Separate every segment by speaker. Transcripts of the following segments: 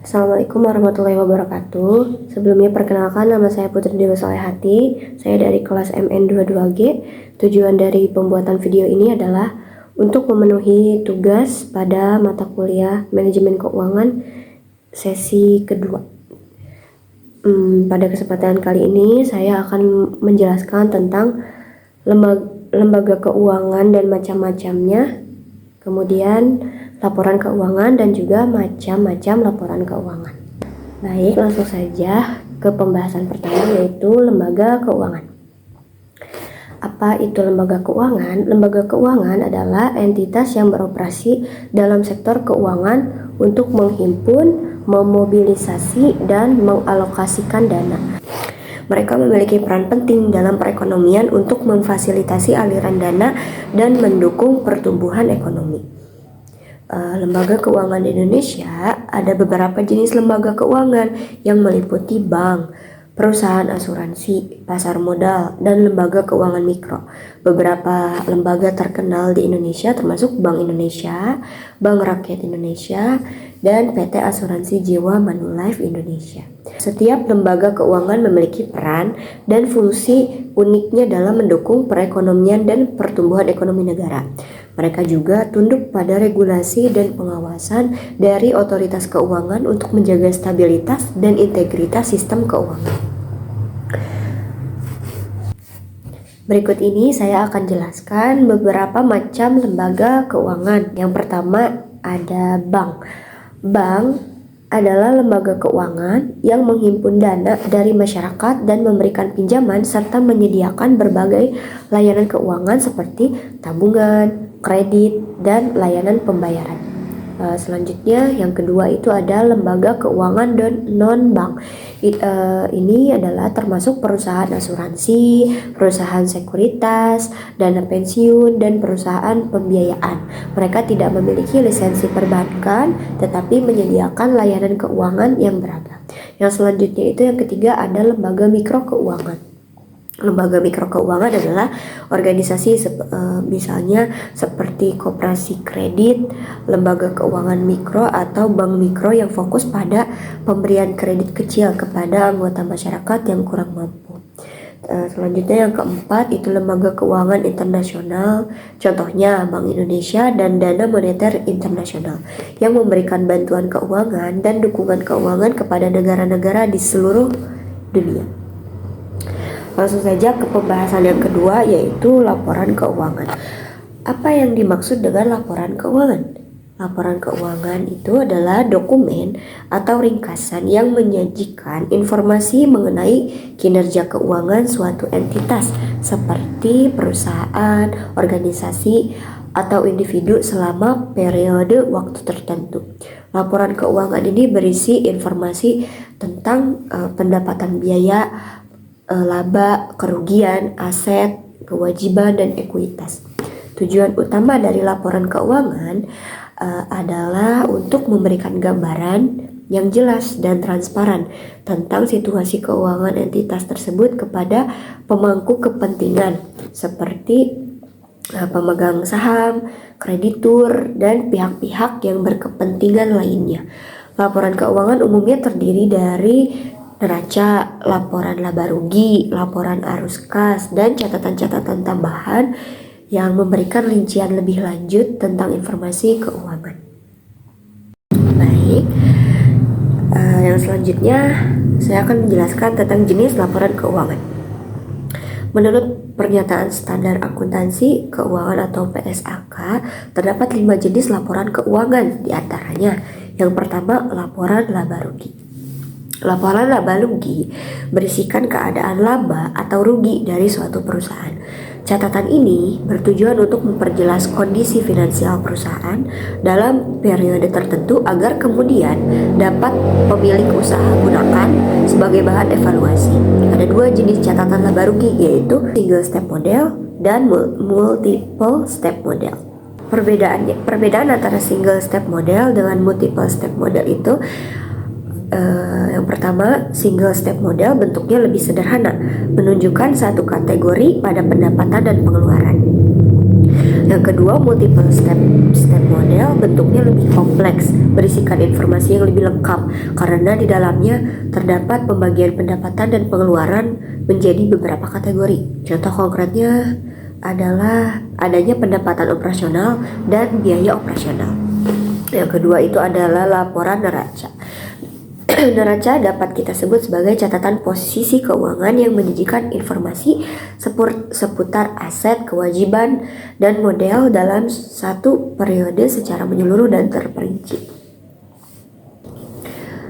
Speaker 1: Assalamualaikum warahmatullahi wabarakatuh. Sebelumnya perkenalkan, nama saya Putri Dewa Solehati. Saya dari kelas MN22G. Tujuan dari pembuatan video ini adalah untuk memenuhi tugas pada mata kuliah Manajemen Keuangan sesi kedua. Pada kesempatan kali ini saya akan menjelaskan tentang lembaga keuangan dan macam-macamnya, kemudian laporan keuangan dan juga macam-macam laporan keuangan. Baik, langsung saja ke pembahasan pertama, yaitu lembaga keuangan. Apa itu lembaga keuangan? Lembaga keuangan adalah entitas yang beroperasi dalam sektor keuangan untuk menghimpun, memobilisasi, dan mengalokasikan dana. Mereka memiliki peran penting dalam perekonomian untuk memfasilitasi aliran dana dan mendukung pertumbuhan ekonomi. Lembaga keuangan di Indonesia ada beberapa jenis lembaga keuangan yang meliputi bank, perusahaan asuransi, pasar modal, dan lembaga keuangan mikro. Beberapa lembaga terkenal di Indonesia termasuk Bank Indonesia, Bank Rakyat Indonesia, dan PT Asuransi Jiwa Manulife Indonesia. Setiap lembaga keuangan memiliki peran dan fungsi uniknya dalam mendukung perekonomian dan pertumbuhan ekonomi negara. Mereka juga tunduk pada regulasi dan pengawasan dari otoritas keuangan untuk menjaga stabilitas dan integritas sistem keuangan. Berikut ini saya akan jelaskan beberapa macam lembaga keuangan. Yang pertama ada bank. Bank adalah lembaga keuangan yang menghimpun dana dari masyarakat dan memberikan pinjaman serta menyediakan berbagai layanan keuangan seperti tabungan, kredit, dan layanan pembayaran. Selanjutnya yang kedua itu ada lembaga keuangan dan non-bank. Ini adalah termasuk perusahaan asuransi, perusahaan sekuritas, dana pensiun, dan perusahaan pembiayaan. Mereka tidak memiliki lisensi perbankan tetapi menyediakan layanan keuangan yang beragam. Yang selanjutnya itu yang ketiga ada lembaga mikro keuangan. Lembaga mikro keuangan adalah organisasi misalnya seperti koperasi kredit, lembaga keuangan mikro atau bank mikro yang fokus pada pemberian kredit kecil kepada anggota masyarakat yang kurang mampu. Selanjutnya yang keempat itu lembaga keuangan internasional, contohnya Bank Indonesia dan Dana Moneter Internasional yang memberikan bantuan keuangan dan dukungan keuangan kepada negara-negara di seluruh dunia. Langsung saja ke pembahasan yang kedua, yaitu laporan keuangan. Apa yang dimaksud dengan laporan keuangan? Laporan keuangan itu adalah dokumen atau ringkasan yang menyajikan informasi mengenai kinerja keuangan suatu entitas seperti perusahaan, organisasi, atau individu selama periode waktu tertentu. Laporan keuangan ini berisi informasi tentang pendapatan biaya, laba, kerugian, aset, kewajiban, dan ekuitas. Tujuan utama dari laporan keuangan adalah untuk memberikan gambaran yang jelas dan transparan tentang situasi keuangan entitas tersebut kepada pemangku kepentingan seperti pemegang saham, kreditur, dan pihak-pihak yang berkepentingan lainnya. Laporan keuangan umumnya terdiri dari neraca, laporan laba rugi, laporan arus kas, dan catatan-catatan tambahan yang memberikan rincian lebih lanjut tentang informasi keuangan. Baik, yang selanjutnya saya akan menjelaskan tentang jenis laporan keuangan. Menurut Pernyataan Standar Akuntansi Keuangan atau PSAK, terdapat 5 jenis laporan keuangan, diantaranya yang pertama laporan laba rugi. Laporan laba rugi berisikan keadaan laba atau rugi dari suatu perusahaan. Catatan ini bertujuan untuk memperjelas kondisi finansial perusahaan dalam periode tertentu agar kemudian dapat pemilik usaha gunakan sebagai bahan evaluasi. Ada 2 jenis catatan laba rugi, yaitu single step model dan multiple step model. Perbedaan antara single step model dengan multiple step model itu yang pertama, single step model bentuknya lebih sederhana, menunjukkan satu kategori pada pendapatan dan pengeluaran. Yang kedua, multiple step model bentuknya lebih kompleks, berisikan informasi yang lebih lengkap karena di dalamnya terdapat pembagian pendapatan dan pengeluaran menjadi beberapa kategori. Contoh konkretnya adalah adanya pendapatan operasional dan biaya operasional. Yang kedua itu adalah laporan neraca. Neraca dapat kita sebut sebagai catatan posisi keuangan yang menyajikan informasi seputar aset, kewajiban, dan model dalam satu periode secara menyeluruh dan terperinci.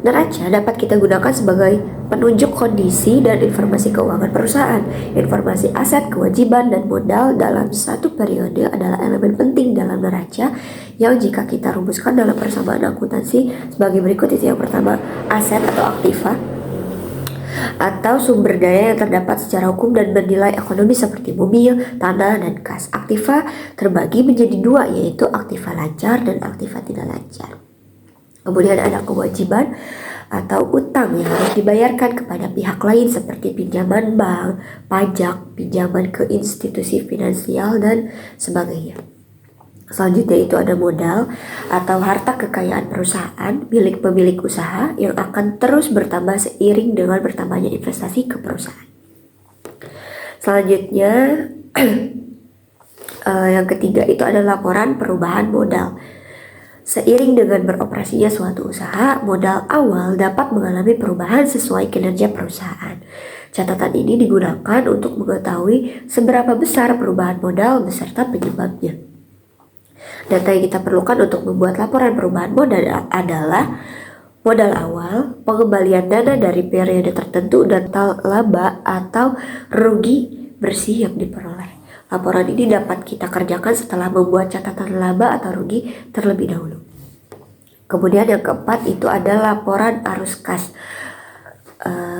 Speaker 1: Neraca dapat kita gunakan sebagai penunjuk kondisi dan informasi keuangan perusahaan. Informasi aset, kewajiban, dan modal dalam satu periode adalah elemen penting dalam neraca yang jika kita rumuskan dalam persamaan akuntansi sebagai berikut. Itu yang pertama, aset atau aktiva atau sumber daya yang terdapat secara hukum dan bernilai ekonomi seperti mobil, tanah, dan kas. Aktiva terbagi menjadi dua, yaitu aktiva lancar dan aktiva tidak lancar. Kemudian ada kewajiban atau utang yang harus dibayarkan kepada pihak lain seperti pinjaman bank, pajak, pinjaman ke institusi finansial, dan sebagainya. Selanjutnya itu ada modal atau harta kekayaan perusahaan milik pemilik usaha yang akan terus bertambah seiring dengan bertambahnya investasi ke perusahaan. Selanjutnya yang ketiga itu ada laporan perubahan modal. Seiring dengan beroperasinya suatu usaha, modal awal dapat mengalami perubahan sesuai kinerja perusahaan. Catatan ini digunakan untuk mengetahui seberapa besar perubahan modal beserta penyebabnya. Data yang kita perlukan untuk membuat laporan perubahan modal adalah modal awal, pengembalian dana dari periode tertentu, dan total laba atau rugi bersih yang diperoleh. Laporan ini dapat kita kerjakan setelah membuat catatan laba atau rugi terlebih dahulu. Kemudian yang keempat itu ada laporan arus kas.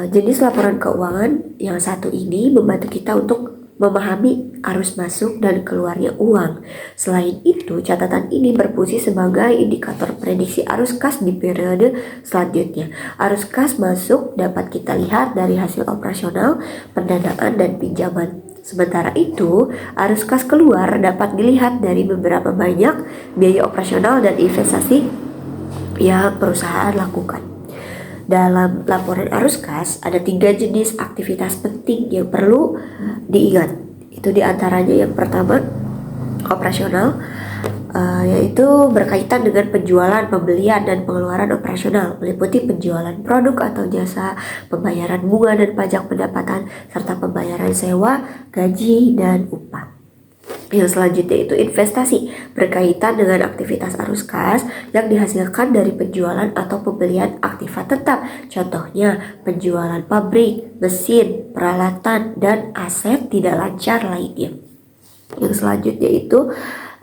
Speaker 1: Jenis laporan keuangan yang satu ini membantu kita untuk memahami arus masuk dan keluarnya uang. Selain itu, catatan ini berfungsi sebagai indikator prediksi arus kas di periode selanjutnya. Arus kas masuk dapat kita lihat dari hasil operasional, pendanaan, dan pinjaman. Sementara itu, arus kas keluar dapat dilihat dari beberapa banyak biaya operasional dan investasi yang perusahaan lakukan. Dalam laporan arus kas ada 3 jenis aktivitas penting yang perlu diingat. Itu diantaranya yang pertama, operasional, yaitu berkaitan dengan penjualan, pembelian, dan pengeluaran operasional, meliputi penjualan produk atau jasa, pembayaran bunga dan pajak pendapatan, serta pembayaran sewa, gaji, dan upah. Yang selanjutnya itu investasi, berkaitan dengan aktivitas arus kas yang dihasilkan dari penjualan atau pembelian aktiva tetap. Contohnya penjualan pabrik, mesin, peralatan, dan aset tidak lancar lainnya. Yang selanjutnya itu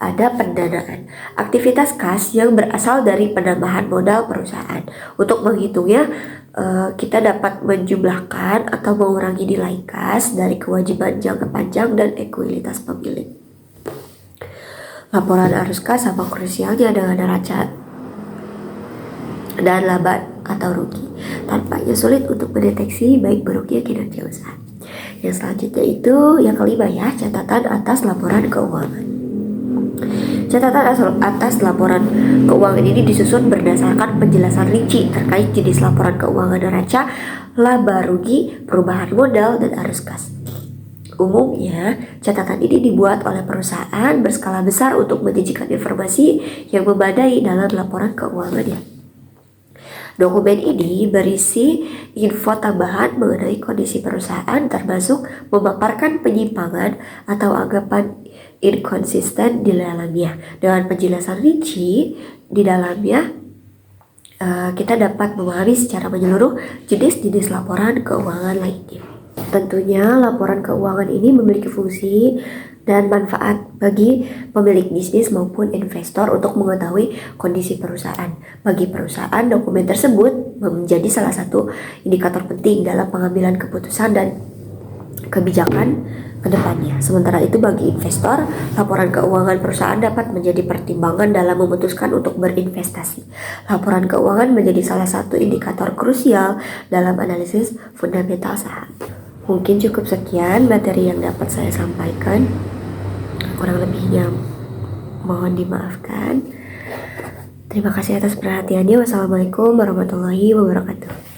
Speaker 1: ada pendanaan, aktivitas kas yang berasal dari penambahan modal perusahaan. Untuk menghitungnya, kita dapat menjumlahkan atau mengurangi nilai kas dari kewajiban jangka panjang dan ekuilitas pemilik. Laporan arus kas sama krusialnya dengan neraca dan laba atau rugi. Tampaknya sulit untuk mendeteksi baik buruknya kinerja usaha. Yang selanjutnya itu yang kelima ya, catatan atas laporan keuangan. Catatan atas laporan keuangan ini disusun berdasarkan penjelasan rinci terkait jenis laporan keuangan neraca, laba rugi, perubahan modal, dan arus kas. Umumnya, catatan ini dibuat oleh perusahaan berskala besar untuk menyajikan informasi yang memadai dalam laporan keuangannya. Dokumen ini berisi info tambahan mengenai kondisi perusahaan, termasuk memaparkan penyimpangan atau anggapan inkonsisten di dalamnya. Dengan penjelasan rinci di dalamnya, kita dapat memahami secara menyeluruh jenis-jenis laporan keuangan lainnya. Tentunya laporan keuangan ini memiliki fungsi dan manfaat bagi pemilik bisnis maupun investor untuk mengetahui kondisi perusahaan. Bagi perusahaan, dokumen tersebut menjadi salah satu indikator penting dalam pengambilan keputusan dan kebijakan ke depannya. Sementara itu bagi investor, laporan keuangan perusahaan dapat menjadi pertimbangan dalam memutuskan untuk berinvestasi. Laporan keuangan menjadi salah satu indikator krusial dalam analisis fundamental saham. Mungkin cukup sekian materi yang dapat saya sampaikan. Kurang lebihnya mohon dimaafkan. Terima kasih atas perhatiannya. Wassalamualaikum warahmatullahi wabarakatuh.